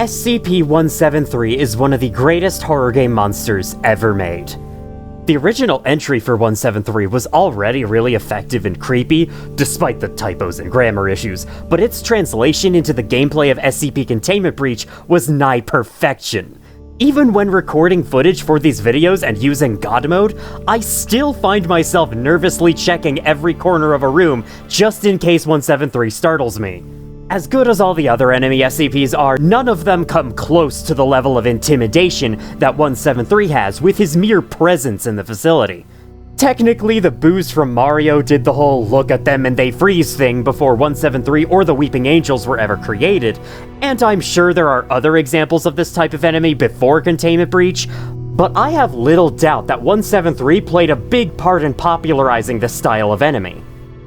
SCP-173 is one of the greatest horror game monsters ever made. The original entry for 173 was already really effective and creepy, despite the typos and grammar issues, but its translation into the gameplay of SCP Containment Breach was nigh perfection. Even when recording footage for these videos and using God mode, I still find myself nervously checking every corner of a room just in case 173 startles me. As good as all the other enemy SCPs are, none of them come close to the level of intimidation that 173 has with his mere presence in the facility. Technically, the boos from Mario did the whole look at them and they freeze thing before 173 or the Weeping Angels were ever created, and I'm sure there are other examples of this type of enemy before Containment Breach, but I have little doubt that 173 played a big part in popularizing this style of enemy.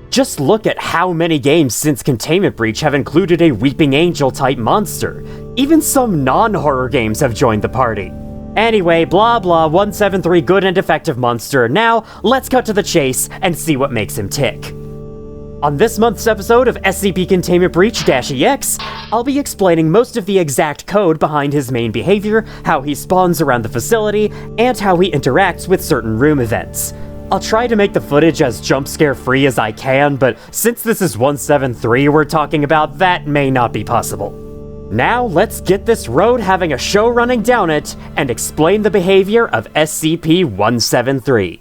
Just look at how many games since Containment Breach have included a Weeping Angel type monster. Even some non-horror games have joined the party. Anyway, blah blah, 173 good and effective monster. Now, let's cut to the chase and see what makes him tick. On this month's episode of SCP Containment Breach-EX, I'll be explaining most of the exact code behind his main behavior, how he spawns around the facility, and how he interacts with certain room events. I'll try to make the footage as jump scare free as I can, but since this is 173 we're talking about, that may not be possible. Now let's get this road having a show running down it and explain the behavior of SCP-173.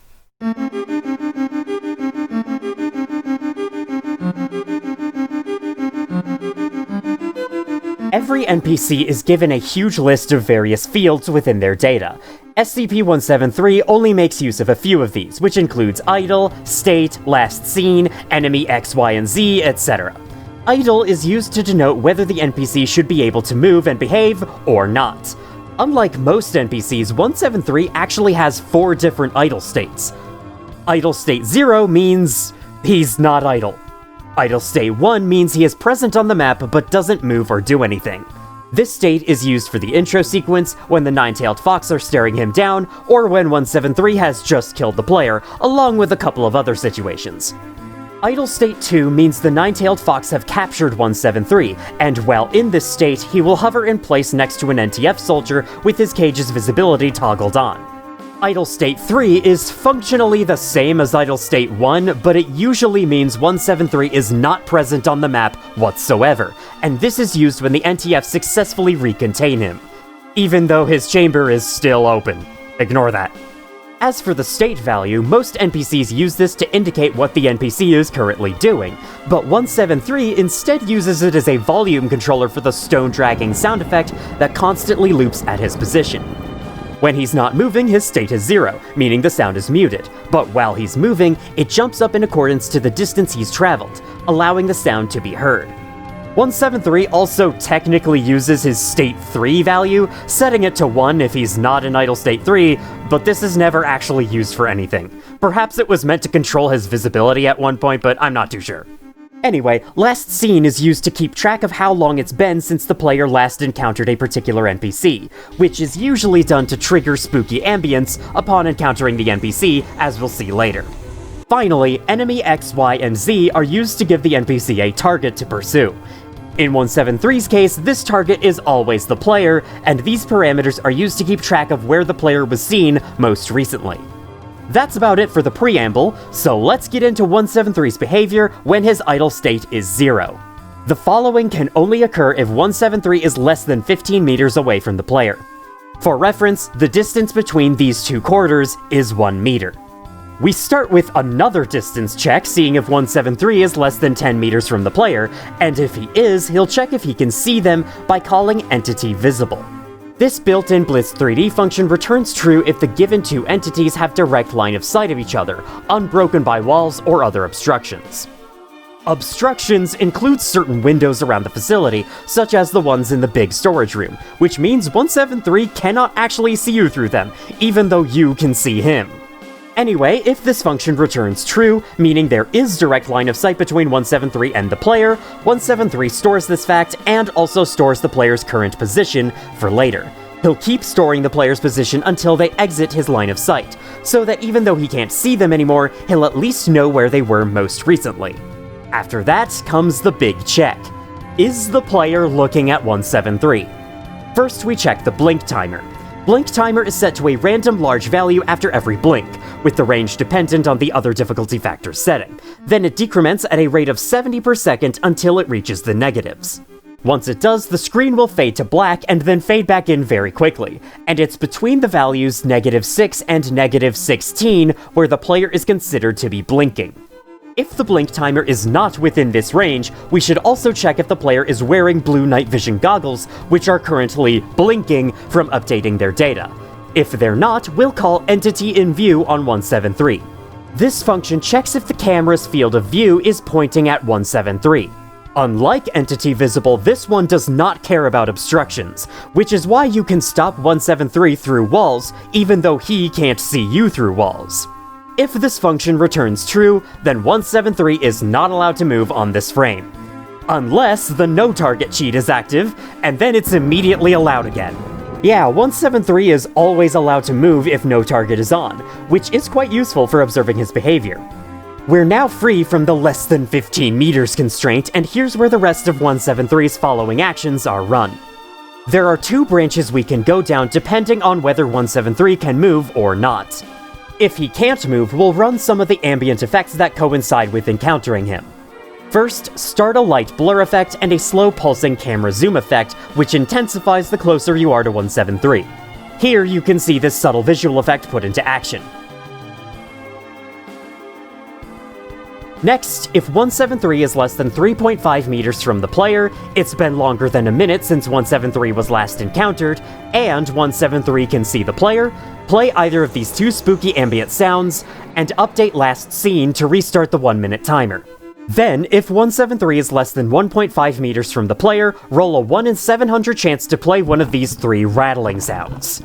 Every NPC is given a huge list of various fields within their data. SCP-173 only makes use of a few of these, which includes idle, state, last seen, enemy X, Y, and Z, etc. Idle is used to denote whether the NPC should be able to move and behave or not. Unlike most NPCs, 173 actually has 4 different idle states. Idle state 0 means he's not idle. Idle state 1 means he is present on the map but doesn't move or do anything. This state is used for the intro sequence, when the nine-tailed fox are staring him down, or when 173 has just killed the player, along with a couple of other situations. Idle state 2 means the nine-tailed fox have captured 173, and while in this state, he will hover in place next to an NTF soldier with his cage's visibility toggled on. Idle state 3 is functionally the same as idle state 1, but it usually means 173 is not present on the map whatsoever, and this is used when the NTF successfully recontain him, even though his chamber is still open. Ignore that. As for the state value, most NPCs use this to indicate what the NPC is currently doing, but 173 instead uses it as a volume controller for the stone-dragging sound effect that constantly loops at his position. When he's not moving, his state is 0, meaning the sound is muted, but while he's moving, it jumps up in accordance to the distance he's traveled, allowing the sound to be heard. 173 also technically uses his state 3 value, setting it to 1 if he's not in idle state 3, but this is never actually used for anything. Perhaps it was meant to control his visibility at one point, but I'm not too sure. Anyway, last seen is used to keep track of how long it's been since the player last encountered a particular NPC, which is usually done to trigger spooky ambience upon encountering the NPC, as we'll see later. Finally, enemy X, Y, and Z are used to give the NPC a target to pursue. In 173's case, this target is always the player, and these parameters are used to keep track of where the player was seen most recently. That's about it for the preamble, so let's get into 173's behavior when his idle state is 0. The following can only occur if 173 is less than 15 meters away from the player. For reference, the distance between these two corridors is 1 meter. We start with another distance check, seeing if 173 is less than 10 meters from the player, and if he is, he'll check if he can see them by calling Entity Visible. This built-in Blitz 3D function returns true if the given two entities have direct line of sight of each other, unbroken by walls or other obstructions. Obstructions include certain windows around the facility, such as the ones in the big storage room, which means 173 cannot actually see you through them, even though you can see him. Anyway, if this function returns true, meaning there is direct line of sight between 173 and the player, 173 stores this fact and also stores the player's current position for later. He'll keep storing the player's position until they exit his line of sight, so that even though he can't see them anymore, he'll at least know where they were most recently. After that comes the big check. Is the player looking at 173? First, we check the blink timer. Blink timer is set to a random large value after every blink, with the range dependent on the other difficulty factor setting. Then it decrements at a rate of 70 per second until it reaches the negatives. Once it does, the screen will fade to black and then fade back in very quickly, and it's between the values -6 and -16 where the player is considered to be blinking. If the blink timer is not within this range, we should also check if the player is wearing blue night vision goggles, which are currently blinking from updating their data. If they're not, we'll call Entity in View on 173. This function checks if the camera's field of view is pointing at 173. Unlike Entity Visible, this one does not care about obstructions, which is why you can stop 173 through walls, even though he can't see you through walls. If this function returns true, then 173 is not allowed to move on this frame. Unless the no target cheat is active, and then it's immediately allowed again. Yeah, 173 is always allowed to move if no target is on, which is quite useful for observing his behavior. We're now free from the less than 15 meters constraint, and here's where the rest of 173's following actions are run. There are two branches we can go down depending on whether 173 can move or not. If he can't move, we'll run some of the ambient effects that coincide with encountering him. First, start a light blur effect and a slow pulsing camera zoom effect, which intensifies the closer you are to 173. Here you can see this subtle visual effect put into action. Next, if 173 is less than 3.5 meters from the player, it's been longer than a minute since 173 was last encountered, and 173 can see the player, play either of these two spooky ambient sounds, and update last scene to restart the 1-minute timer. Then, if 173 is less than 1.5 meters from the player, roll a 1 in 700 chance to play one of these three rattling sounds.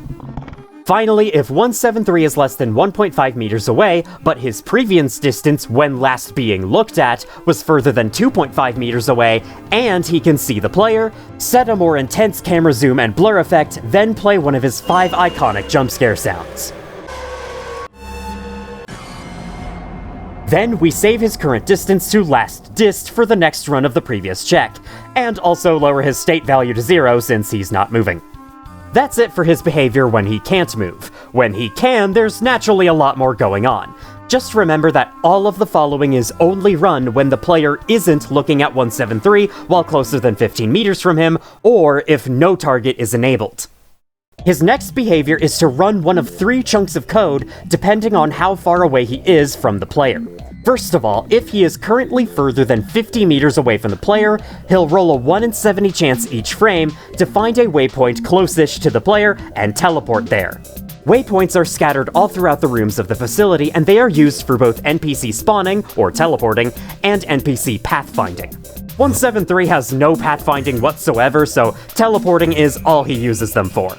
Finally, if 173 is less than 1.5 meters away, but his previous distance when last being looked at was further than 2.5 meters away, and he can see the player, set a more intense camera zoom and blur effect, then play one of his 5 iconic jump scare sounds. Then we save his current distance to last dist for the next run of the previous check, and also lower his state value to 0 since he's not moving. That's it for his behavior when he can't move. When he can, there's naturally a lot more going on. Just remember that all of the following is only run when the player isn't looking at 173 while closer than 15 meters from him, or if no target is enabled. His next behavior is to run one of 3 chunks of code depending on how far away he is from the player. First of all, if he is currently further than 50 meters away from the player, he'll roll a 1 in 70 chance each frame to find a waypoint closest to the player and teleport there. Waypoints are scattered all throughout the rooms of the facility, and they are used for both NPC spawning, or teleporting, and NPC pathfinding. 173 has no pathfinding whatsoever, so teleporting is all he uses them for.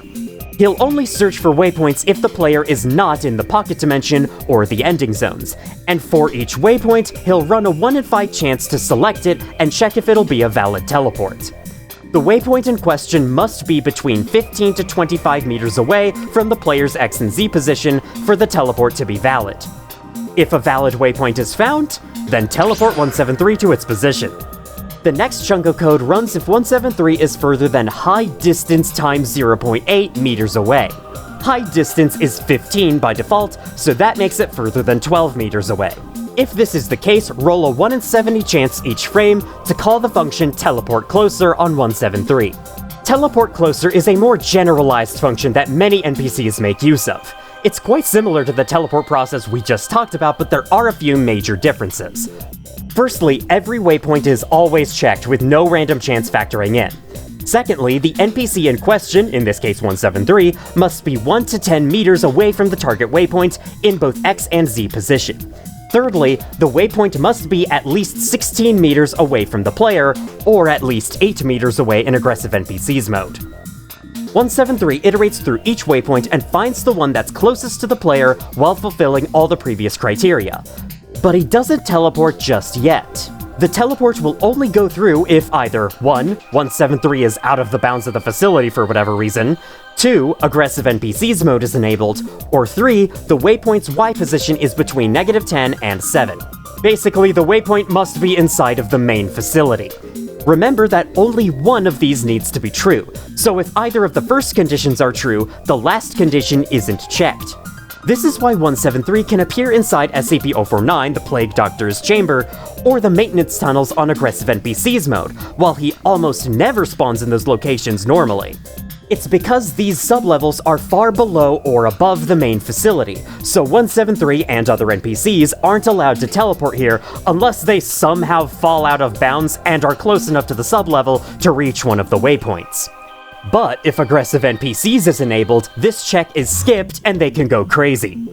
He'll only search for waypoints if the player is not in the pocket dimension or the ending zones, and for each waypoint, he'll run a 1 in 5 chance to select it and check if it'll be a valid teleport. The waypoint in question must be between 15 to 25 meters away from the player's X and Z position for the teleport to be valid. If a valid waypoint is found, then teleport 173 to its position. The next chunk of code runs if 173 is further than high distance times 0.8 meters away. High distance is 15 by default, so that makes it further than 12 meters away. If this is the case, roll a 1 in 70 chance each frame to call the function teleport closer on 173. Teleport closer is a more generalized function that many NPCs make use of. It's quite similar to the teleport process we just talked about, but there are a few major differences. Firstly, every waypoint is always checked with no random chance factoring in. Secondly, the NPC in question, in this case 173, must be 1 to 10 meters away from the target waypoint in both X and Z position. Thirdly, the waypoint must be at least 16 meters away from the player, or at least 8 meters away in aggressive NPCs mode. 173 iterates through each waypoint and finds the one that's closest to the player while fulfilling all the previous criteria. But he doesn't teleport just yet. The teleport will only go through if either 1. 173 is out of the bounds of the facility for whatever reason, 2. Aggressive NPCs mode is enabled, or 3. The waypoint's Y position is between -10 and 7. Basically, the waypoint must be inside of the main facility. Remember that only one of these needs to be true, so if either of the first conditions are true, the last condition isn't checked. This is why 173 can appear inside SCP-049, the Plague Doctor's chamber, or the maintenance tunnels on aggressive NPCs mode, while he almost never spawns in those locations normally. It's because these sublevels are far below or above the main facility, so 173 and other NPCs aren't allowed to teleport here unless they somehow fall out of bounds and are close enough to the sublevel to reach one of the waypoints. But if aggressive NPCs is enabled, this check is skipped and they can go crazy.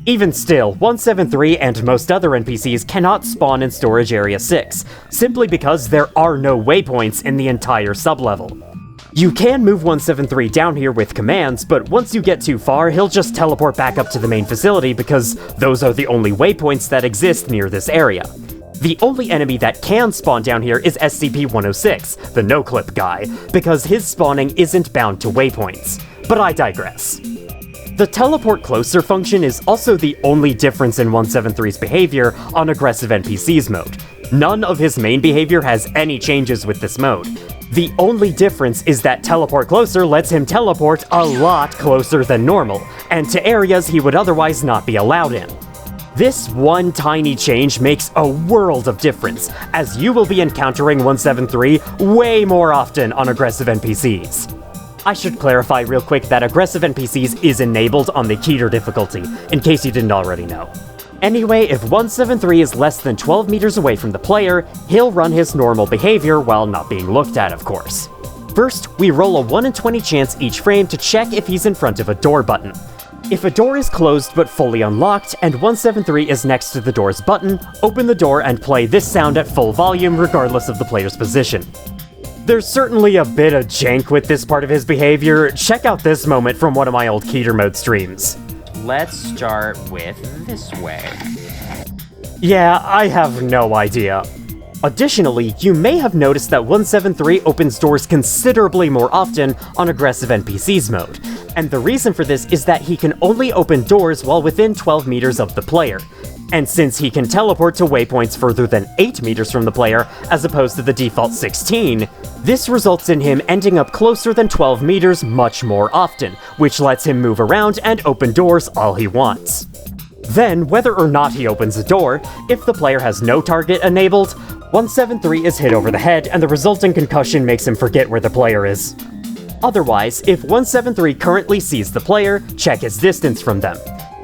Even still, 173 and most other NPCs cannot spawn in Storage Area 6, simply because there are no waypoints in the entire sublevel. You can move 173 down here with commands, but once you get too far, he'll just teleport back up to the main facility because those are the only waypoints that exist near this area. The only enemy that can spawn down here is SCP-106, the no-clip guy, because his spawning isn't bound to waypoints. But I digress. The teleport closer function is also the only difference in 173's behavior on aggressive NPCs mode. None of his main behavior has any changes with this mode. The only difference is that teleport closer lets him teleport a lot closer than normal, and to areas he would otherwise not be allowed in. This one tiny change makes a world of difference, as you will be encountering 173 way more often on aggressive NPCs. I should clarify real quick that aggressive NPCs is enabled on the Keter difficulty, in case you didn't already know. Anyway, if 173 is less than 12 meters away from the player, he'll run his normal behavior while not being looked at, of course. First, we roll a 1 in 20 chance each frame to check if he's in front of a door button. If a door is closed but fully unlocked, and 173 is next to the door's button, open the door and play this sound at full volume regardless of the player's position. There's certainly a bit of jank with this part of his behavior. Check out this moment from one of my old Keter mode streams. Let's start with this way. Yeah, I have no idea. Additionally, you may have noticed that 173 opens doors considerably more often on aggressive NPCs mode, and the reason for this is that he can only open doors while within 12 meters of the player. And since he can teleport to waypoints further than 8 meters from the player, as opposed to the default 16, this results in him ending up closer than 12 meters much more often, which lets him move around and open doors all he wants. Then, whether or not he opens a door, if the player has no target enabled, 173 is hit over the head and the resulting concussion makes him forget where the player is. Otherwise, if 173 currently sees the player, check his distance from them.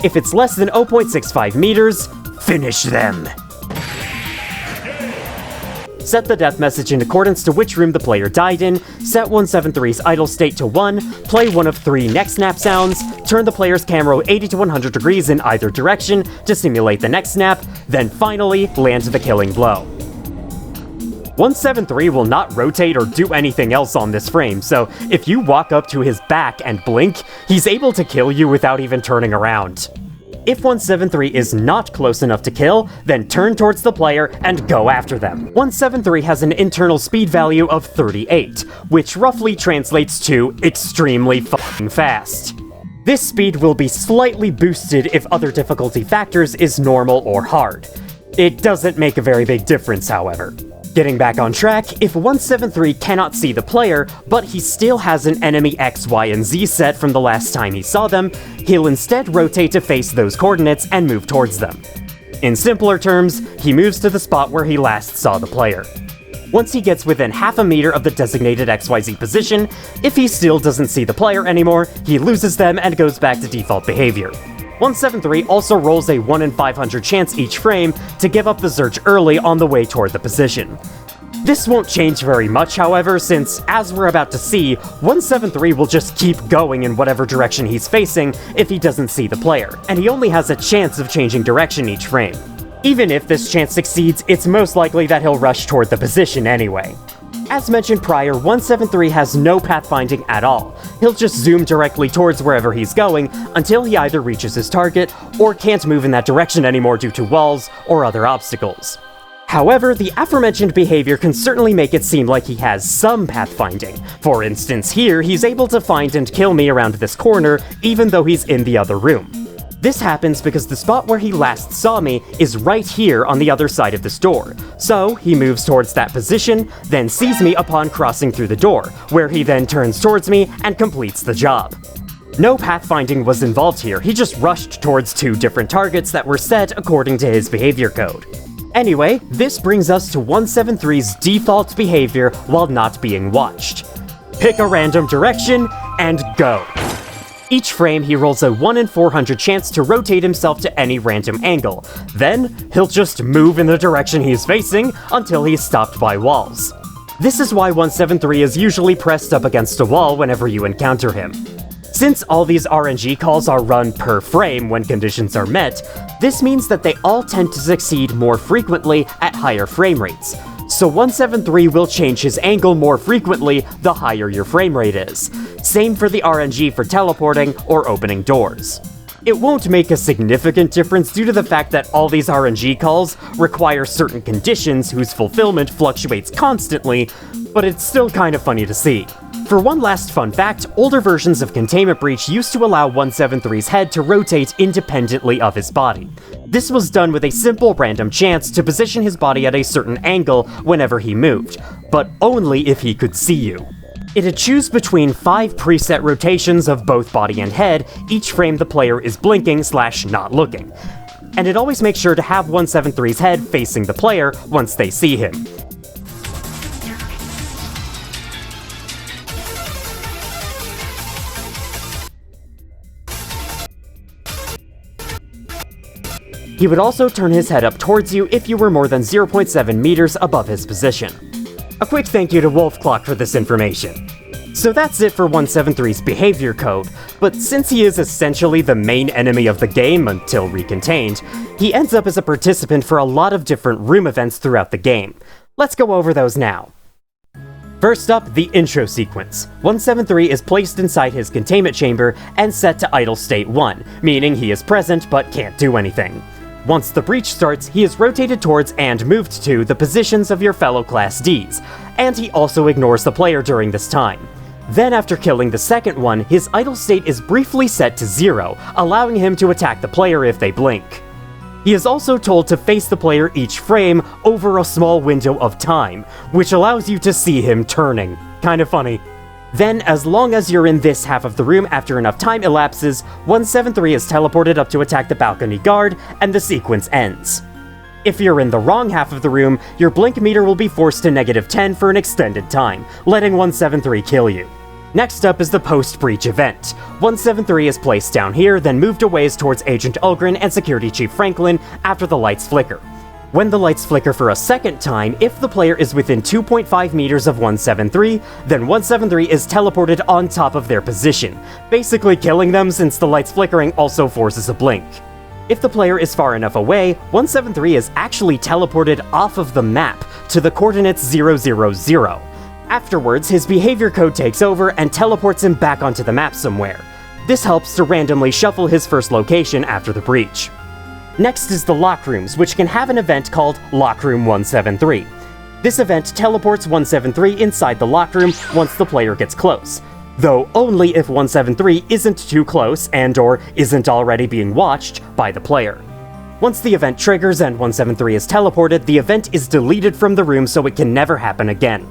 If it's less than 0.65 meters, finish them! Set the death message in accordance to which room the player died in, set 173's idle state to 1, play one of 3 neck snap sounds, turn the player's camera 80 to 100 degrees in either direction to simulate the next snap, then finally land the killing blow. 173 will not rotate or do anything else on this frame, so if you walk up to his back and blink, he's able to kill you without even turning around. If 173 is not close enough to kill, then turn towards the player and go after them. 173 has an internal speed value of 38, which roughly translates to extremely fucking fast. This speed will be slightly boosted if other difficulty factors is normal or hard. It doesn't make a very big difference, however. Getting back on track, if 173 cannot see the player, but he still has an enemy X, Y, and Z set from the last time he saw them, he'll instead rotate to face those coordinates and move towards them. In simpler terms, he moves to the spot where he last saw the player. Once he gets within half a meter of the designated XYZ position, if he still doesn't see the player anymore, he loses them and goes back to default behavior. 173 also rolls a 1 in 500 chance each frame to give up the search early on the way toward the position. This won't change very much, however, since, as we're about to see, 173 will just keep going in whatever direction he's facing if he doesn't see the player, and he only has a chance of changing direction each frame. Even if this chance succeeds, it's most likely that he'll rush toward the position anyway. As mentioned prior, 173 has no pathfinding at all. He'll just zoom directly towards wherever he's going until he either reaches his target or can't move in that direction anymore due to walls or other obstacles. However, the aforementioned behavior can certainly make it seem like he has some pathfinding. For instance, here, he's able to find and kill me around this corner even though he's in the other room. This happens because the spot where he last saw me is right here on the other side of this door. So he moves towards that position, then sees me upon crossing through the door, where he then turns towards me and completes the job. No pathfinding was involved here, he just rushed towards 2 different targets that were set according to his behavior code. Anyway, this brings us to 173's default behavior while not being watched. Pick a random direction, and go. Each frame, he rolls a 1 in 400 chance to rotate himself to any random angle. Then, he'll just move in the direction he's facing until he's stopped by walls. This is why 173 is usually pressed up against a wall whenever you encounter him. Since all these RNG calls are run per frame when conditions are met, this means that they all tend to succeed more frequently at higher frame rates. So 173 will change his angle more frequently the higher your frame rate is. Same for the RNG for teleporting or opening doors. It won't make a significant difference due to the fact that all these RNG calls require certain conditions whose fulfillment fluctuates constantly, but it's still kind of funny to see. For one last fun fact, older versions of Containment Breach used to allow 173's head to rotate independently of his body. This was done with a simple random chance to position his body at a certain angle whenever he moved, but only if he could see you. It'd choose between 5 preset rotations of both body and head each frame the player is blinking/not looking, and it always makes sure to have 173's head facing the player once they see him. He would also turn his head up towards you if you were more than 0.7 meters above his position. A quick thank you to Wolfclock for this information. So that's it for 173's behavior code, but since he is essentially the main enemy of the game until recontained, he ends up as a participant for a lot of different room events throughout the game. Let's go over those now. First up, the intro sequence. 173 is placed inside his containment chamber and set to idle state 1, meaning he is present but can't do anything. Once the breach starts, he is rotated towards and moved to the positions of your fellow Class Ds, and he also ignores the player during this time. Then after killing the second one, his idle state is briefly set to 0, allowing him to attack the player if they blink. He is also told to face the player each frame over a small window of time, which allows you to see him turning. Kind of funny. Then, as long as you're in this half of the room after enough time elapses, 173 is teleported up to attack the balcony guard, and the sequence ends. If you're in the wrong half of the room, your blink meter will be forced to -10 for an extended time, letting 173 kill you. Next up is the post-breach event. 173 is placed down here, then moved a ways towards Agent Ulgrin and Security Chief Franklin after the lights flicker. When the lights flicker for a second time, if the player is within 2.5 meters of 173, then 173 is teleported on top of their position, basically killing them since the lights flickering also forces a blink. If the player is far enough away, 173 is actually teleported off of the map to the coordinates 000. Afterwards, his behavior code takes over and teleports him back onto the map somewhere. This helps to randomly shuffle his first location after the breach. Next is the lock rooms, which can have an event called Lock Room 173. This event teleports 173 inside the lock room once the player gets close, though only if 173 isn't too close and/or isn't already being watched by the player. Once the event triggers and 173 is teleported, the event is deleted from the room so it can never happen again.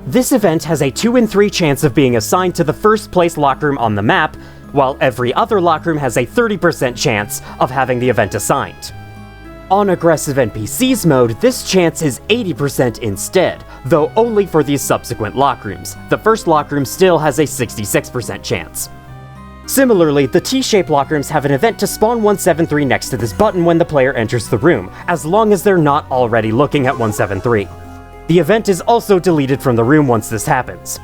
This event has a 2 in 3 chance of being assigned to the first place lock room on the map, while every other lock room has a 30% chance of having the event assigned. On Aggressive NPCs mode, this chance is 80% instead, though only for these subsequent lock rooms. The first lock room still has a 66% chance. Similarly, the T-shaped lock rooms have an event to spawn 173 next to this button when the player enters the room, as long as they're not already looking at 173. The event is also deleted from the room once this happens.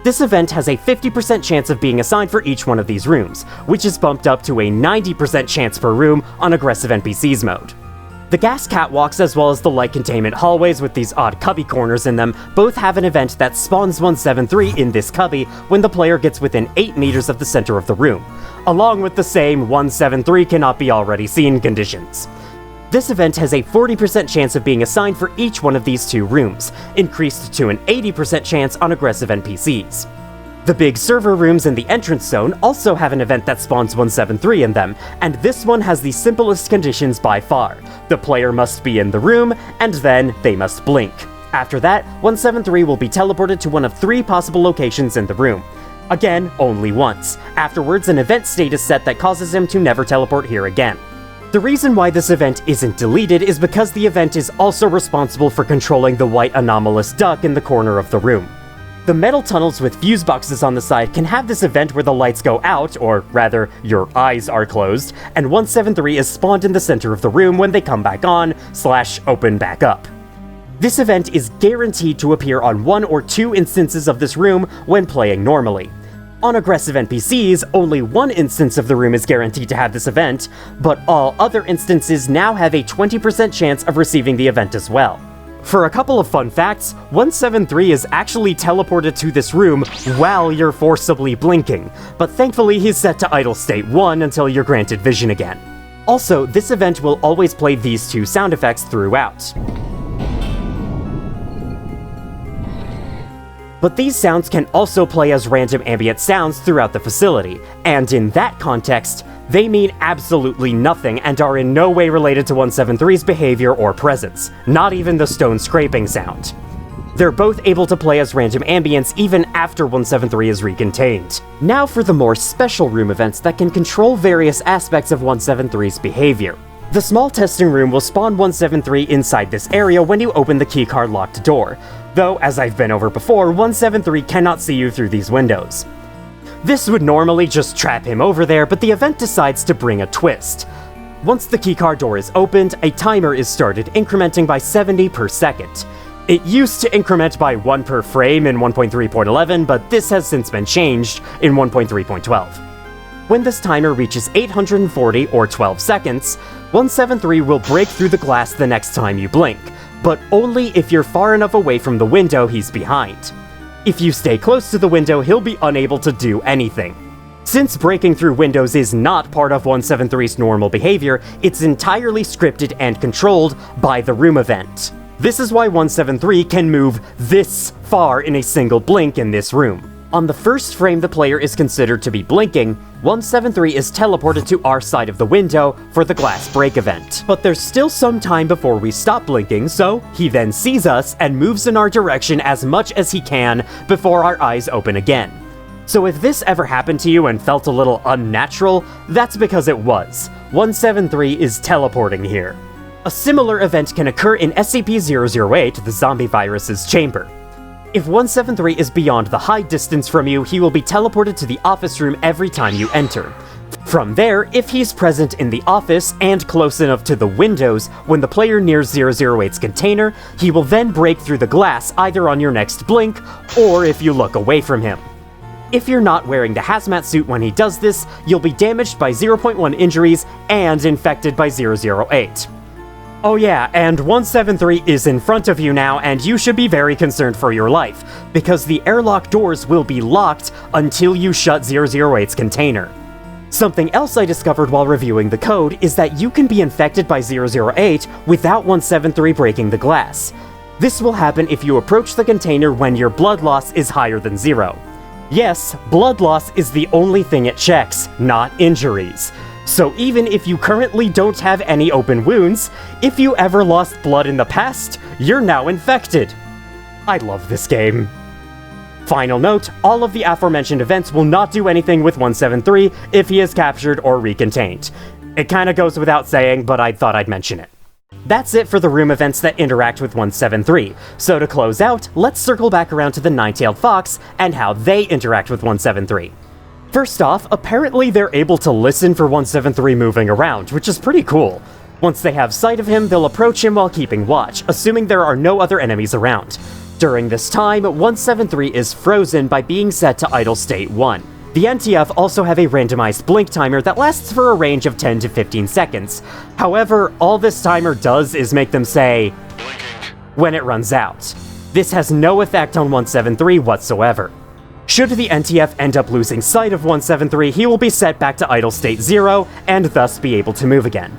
This event has a 50% chance of being assigned for each one of these rooms, which is bumped up to a 90% chance per room on Aggressive NPCs mode. The gas catwalks as well as the light containment hallways with these odd cubby corners in them both have an event that spawns 173 in this cubby when the player gets within 8 meters of the center of the room, along with the same 173 cannot be already seen conditions. This event has a 40% chance of being assigned for each one of these 2 rooms, increased to an 80% chance on Aggressive NPCs. The big server rooms in the entrance zone also have an event that spawns 173 in them, and this one has the simplest conditions by far. The player must be in the room, and then they must blink. After that, 173 will be teleported to one of 3 possible locations in the room. Again, only once. Afterwards, an event state is set that causes him to never teleport here again. The reason why this event isn't deleted is because the event is also responsible for controlling the white anomalous duck in the corner of the room. The metal tunnels with fuse boxes on the side can have this event where the lights go out, or rather, your eyes are closed, and 173 is spawned in the center of the room when they come back on, / open back up. This event is guaranteed to appear on 1 or 2 instances of this room when playing normally. On aggressive NPCs, only 1 instance of the room is guaranteed to have this event, but all other instances now have a 20% chance of receiving the event as well. For a couple of fun facts, 173 is actually teleported to this room while you're forcibly blinking, but thankfully he's set to idle state 1 until you're granted vision again. Also, this event will always play these 2 sound effects throughout. But these sounds can also play as random ambient sounds throughout the facility, and in that context, they mean absolutely nothing and are in no way related to 173's behavior or presence, not even the stone scraping sound. They're both able to play as random ambience even after 173 is recontained. Now for the more special room events that can control various aspects of 173's behavior. The small testing room will spawn 173 inside this area when you open the keycard locked door, though, as I've been over before, 173 cannot see you through these windows. This would normally just trap him over there, but the event decides to bring a twist. Once the keycard door is opened, a timer is started incrementing by 70 per second. It used to increment by 1 per frame in 1.3.11, but this has since been changed in 1.3.12. When this timer reaches 840 or 12 seconds, 173 will break through the glass the next time you blink, but only if you're far enough away from the window he's behind. If you stay close to the window, he'll be unable to do anything. Since breaking through windows is not part of 173's normal behavior, it's entirely scripted and controlled by the room event. This is why 173 can move this far in a single blink in this room. On the first frame the player is considered to be blinking, 173 is teleported to our side of the window for the glass break event. But there's still some time before we stop blinking, so he then sees us and moves in our direction as much as he can before our eyes open again. So if this ever happened to you and felt a little unnatural, that's because it was. 173 is teleporting here. A similar event can occur in SCP-008, the zombie virus's chamber. If 173 is beyond the hide distance from you, he will be teleported to the office room every time you enter. From there, if he's present in the office and close enough to the windows when the player nears 008's container, he will then break through the glass either on your next blink, or if you look away from him. If you're not wearing the hazmat suit when he does this, you'll be damaged by 0.1 injuries and infected by 008. Oh yeah, and 173 is in front of you now, and you should be very concerned for your life, because the airlock doors will be locked until you shut 008's container. Something else I discovered while reviewing the code is that you can be infected by 008 without 173 breaking the glass. This will happen if you approach the container when your blood loss is higher than 0. Yes, blood loss is the only thing it checks, not injuries. So even if you currently don't have any open wounds, if you ever lost blood in the past, you're now infected. I love this game. Final note, all of the aforementioned events will not do anything with 173 if he is captured or recontained. It kinda goes without saying, but I thought I'd mention it. That's it for the room events that interact with 173, so to close out, let's circle back around to the Nine-Tailed Fox and how they interact with 173. First off, apparently they're able to listen for 173 moving around, which is pretty cool. Once they have sight of him, they'll approach him while keeping watch, assuming there are no other enemies around. During this time, 173 is frozen by being set to idle state 1. The NTF also have a randomized blink timer that lasts for a range of 10 to 15 seconds. However, all this timer does is make them say, "blinking," when it runs out. This has no effect on 173 whatsoever. Should the NTF end up losing sight of 173, he will be set back to idle state 0, and thus be able to move again.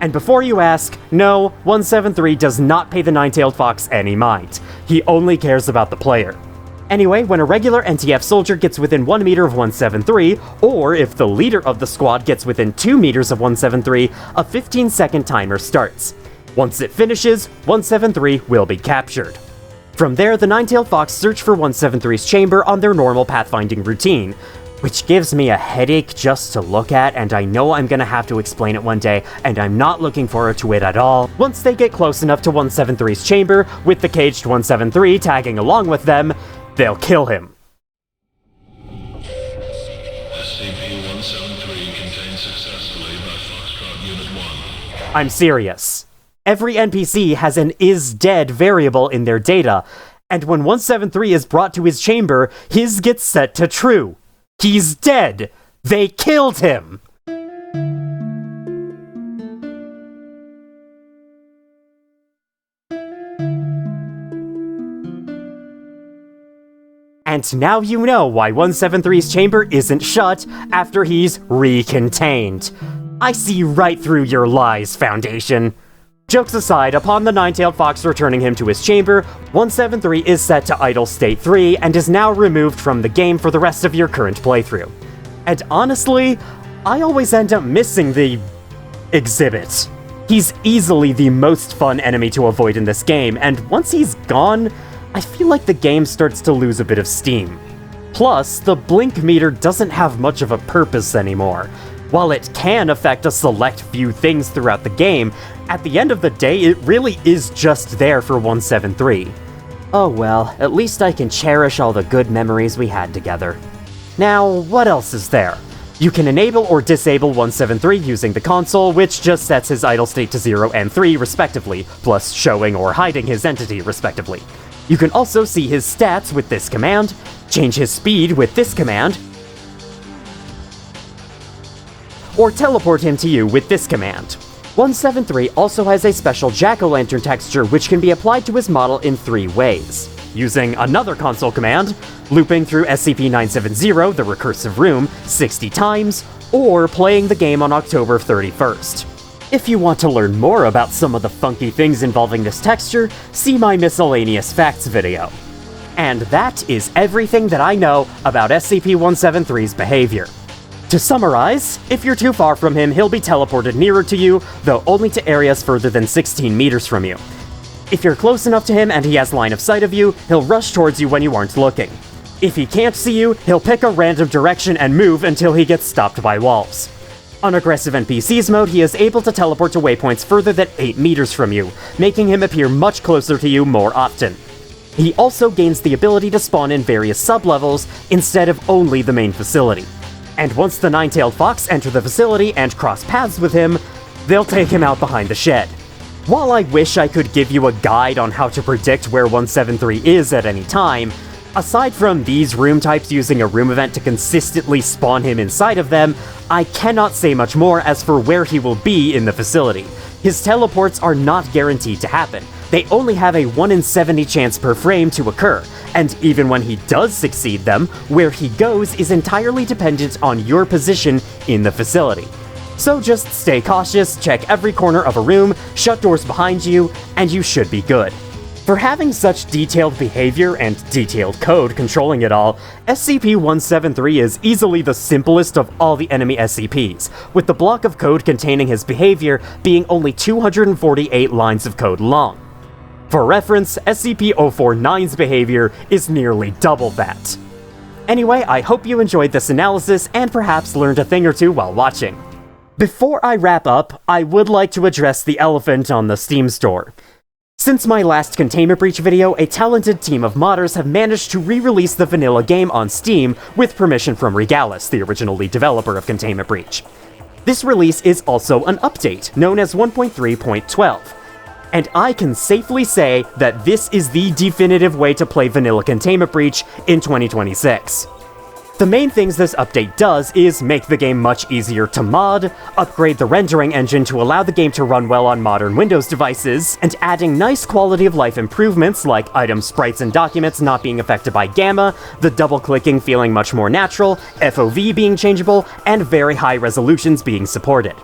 And before you ask, no, 173 does not pay the Nine-Tailed Fox any mind. He only cares about the player. Anyway, when a regular NTF soldier gets within 1 meter of 173, or if the leader of the squad gets within 2 meters of 173, a 15-second timer starts. Once it finishes, 173 will be captured. From there, the Nine-Tailed Fox search for 173's chamber on their normal pathfinding routine, which gives me a headache just to look at, and I know I'm gonna have to explain it one day, and I'm not looking forward to it at all. Once they get close enough to 173's chamber, with the caged 173 tagging along with them, they'll kill him. SCP-173 contained successfully by Foxtrot Unit 1. I'm serious. Every NPC has an is-dead variable in their data, and when 173 is brought to his chamber, his gets set to true. He's dead! They killed him! And now you know why 173's chamber isn't shut after he's recontained. I see right through your lies, Foundation. Jokes aside, upon the Nine-Tailed Fox returning him to his chamber, 173 is set to Idle State 3 and is now removed from the game for the rest of your current playthrough. And honestly, I always end up missing the exhibit. He's easily the most fun enemy to avoid in this game, and once he's gone, I feel like the game starts to lose a bit of steam. Plus, the blink meter doesn't have much of a purpose anymore. While it can affect a select few things throughout the game, at the end of the day, it really is just there for 173. Oh well, at least I can cherish all the good memories we had together. Now, what else is there? You can enable or disable 173 using the console, which just sets his idle state to 0 and 3 respectively, plus showing or hiding his entity respectively. You can also see his stats with this command, change his speed with this command, or teleport him to you with this command. 173 also has a special jack-o'-lantern texture which can be applied to his model in 3 ways. Using another console command, looping through SCP-970, the recursive room, 60 times, or playing the game on October 31st. If you want to learn more about some of the funky things involving this texture, see my miscellaneous facts video. And that is everything that I know about SCP-173's behavior. To summarize, if you're too far from him, he'll be teleported nearer to you, though only to areas further than 16 meters from you. If you're close enough to him and he has line of sight of you, he'll rush towards you when you aren't looking. If he can't see you, he'll pick a random direction and move until he gets stopped by walls. On Aggressive NPCs mode, he is able to teleport to waypoints further than 8 meters from you, making him appear much closer to you more often. He also gains the ability to spawn in various sub-levels instead of only the main facility. And once the Nine-Tailed Fox enter the facility and cross paths with him, they'll take him out behind the shed. While I wish I could give you a guide on how to predict where 173 is at any time, aside from these room types using a room event to consistently spawn him inside of them, I cannot say much more as for where he will be in the facility. His teleports are not guaranteed to happen. They only have a 1 in 70 chance per frame to occur, and even when he does succeed them, where he goes is entirely dependent on your position in the facility. So just stay cautious, check every corner of a room, shut doors behind you, and you should be good. For having such detailed behavior and detailed code controlling it all, SCP-173 is easily the simplest of all the enemy SCPs, with the block of code containing his behavior being only 248 lines of code long. For reference, SCP-049's behavior is nearly double that. Anyway, I hope you enjoyed this analysis and perhaps learned a thing or two while watching. Before I wrap up, I would like to address the elephant on the Steam store. Since my last Containment Breach video, a talented team of modders have managed to re-release the vanilla game on Steam with permission from Regalis, the original lead developer of Containment Breach. This release is also an update, known as 1.3.12. And I can safely say that this is the definitive way to play vanilla Containment Breach in 2026. The main things this update does is make the game much easier to mod, upgrade the rendering engine to allow the game to run well on modern Windows devices, and adding nice quality of life improvements like item sprites and documents not being affected by gamma, the double-clicking feeling much more natural, FOV being changeable, and very high resolutions being supported.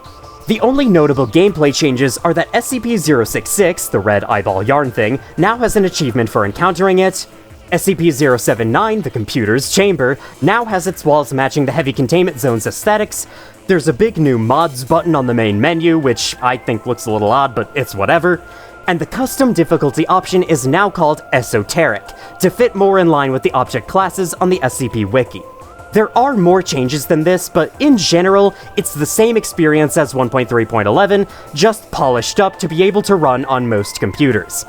The only notable gameplay changes are that SCP-066, the red eyeball yarn thing, now has an achievement for encountering it, SCP-079, the computer's chamber, now has its walls matching the heavy containment zone's aesthetics. There's a big new mods button on the main menu, which I think looks a little odd, but it's whatever. And the custom difficulty option is now called Esoteric, to fit more in line with the object classes on the SCP Wiki. There are more changes than this, but in general, it's the same experience as 1.3.11, just polished up to be able to run on most computers.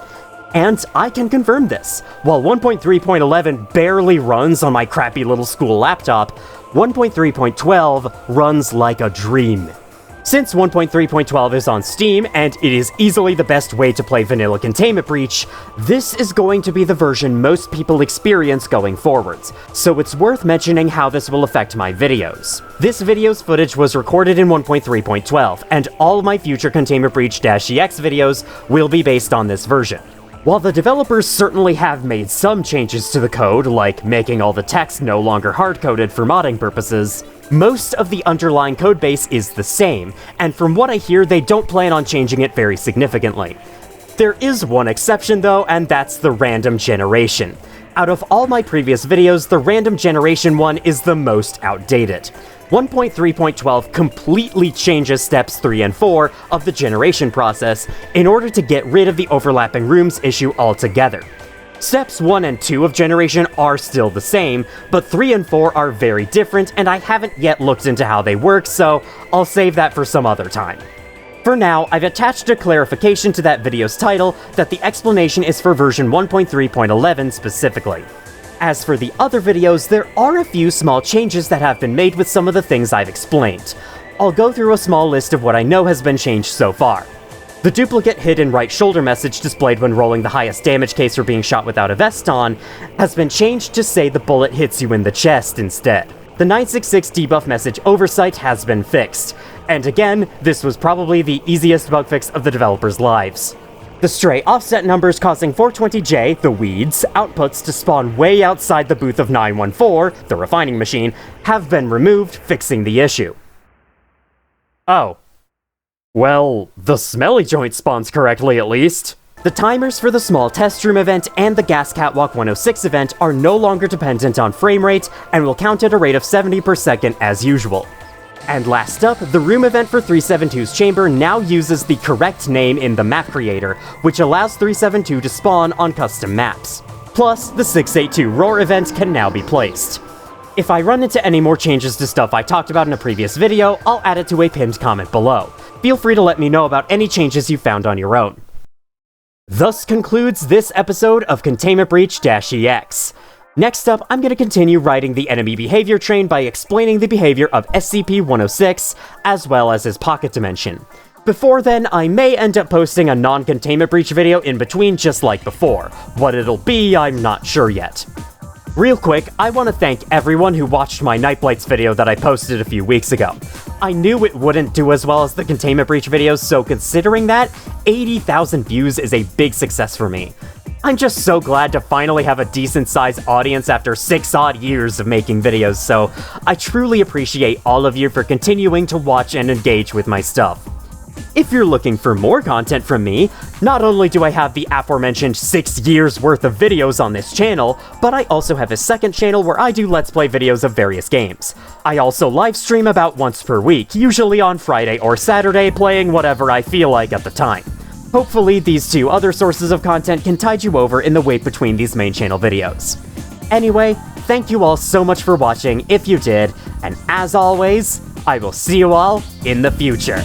And I can confirm this. While 1.3.11 barely runs on my crappy little school laptop, 1.3.12 runs like a dream. Since 1.3.12 is on Steam, and it is easily the best way to play vanilla Containment Breach, this is going to be the version most people experience going forwards, so it's worth mentioning how this will affect my videos. This video's footage was recorded in 1.3.12, and all my future Containment Breach-EX videos will be based on this version. While the developers certainly have made some changes to the code, like making all the text no longer hard-coded for modding purposes, most of the underlying codebase is the same, and from what I hear, they don't plan on changing it very significantly. There is one exception though, and that's the random generation. Out of all my previous videos, the random generation one is the most outdated. 1.3.12 completely changes steps 3 and 4 of the generation process in order to get rid of the overlapping rooms issue altogether. Steps 1 and 2 of generation are still the same, but 3 and 4 are very different, and I haven't yet looked into how they work, so I'll save that for some other time. For now, I've attached a clarification to that video's title that the explanation is for version 1.3.11 specifically. As for the other videos, there are a few small changes that have been made with some of the things I've explained. I'll go through a small list of what I know has been changed so far. The duplicate hidden right shoulder message displayed when rolling the highest damage case or being shot without a vest on has been changed to say the bullet hits you in the chest instead. The 966 debuff message oversight has been fixed, and again, this was probably the easiest bug fix of the developers' lives. The stray offset numbers causing 420J, the Weeds, outputs to spawn way outside the booth of 914, the refining machine, have been removed, fixing the issue. Oh. Well, the smelly joint spawns correctly at least. The timers for the small test room event and the Gas Catwalk 106 event are no longer dependent on frame rate and will count at a rate of 70 per second as usual. And last up, the room event for 372's chamber now uses the correct name in the map creator, which allows 372 to spawn on custom maps. Plus, the 682 Roar event can now be placed. If I run into any more changes to stuff I talked about in a previous video, I'll add it to a pinned comment below. Feel free to let me know about any changes you found on your own. Thus concludes this episode of Containment Breach-EX. Next up, I'm going to continue writing the enemy behavior train by explaining the behavior of SCP-106, as well as his pocket dimension. Before then, I may end up posting a non-Containment Breach video in between just like before. What it'll be, I'm not sure yet. Real quick, I want to thank everyone who watched my Nightblights video that I posted a few weeks ago. I knew it wouldn't do as well as the Containment Breach videos, so considering that, 80,000 views is a big success for me. I'm just so glad to finally have a decent-sized audience after 6 odd years of making videos, so I truly appreciate all of you for continuing to watch and engage with my stuff. If you're looking for more content from me, not only do I have the aforementioned 6 years worth of videos on this channel, but I also have a second channel where I do Let's Play videos of various games. I also livestream about once per week, usually on Friday or Saturday, playing whatever I feel like at the time. Hopefully, these 2 other sources of content can tide you over in the wait between these main channel videos. Anyway, thank you all so much for watching if you did, and as always, I will see you all in the future.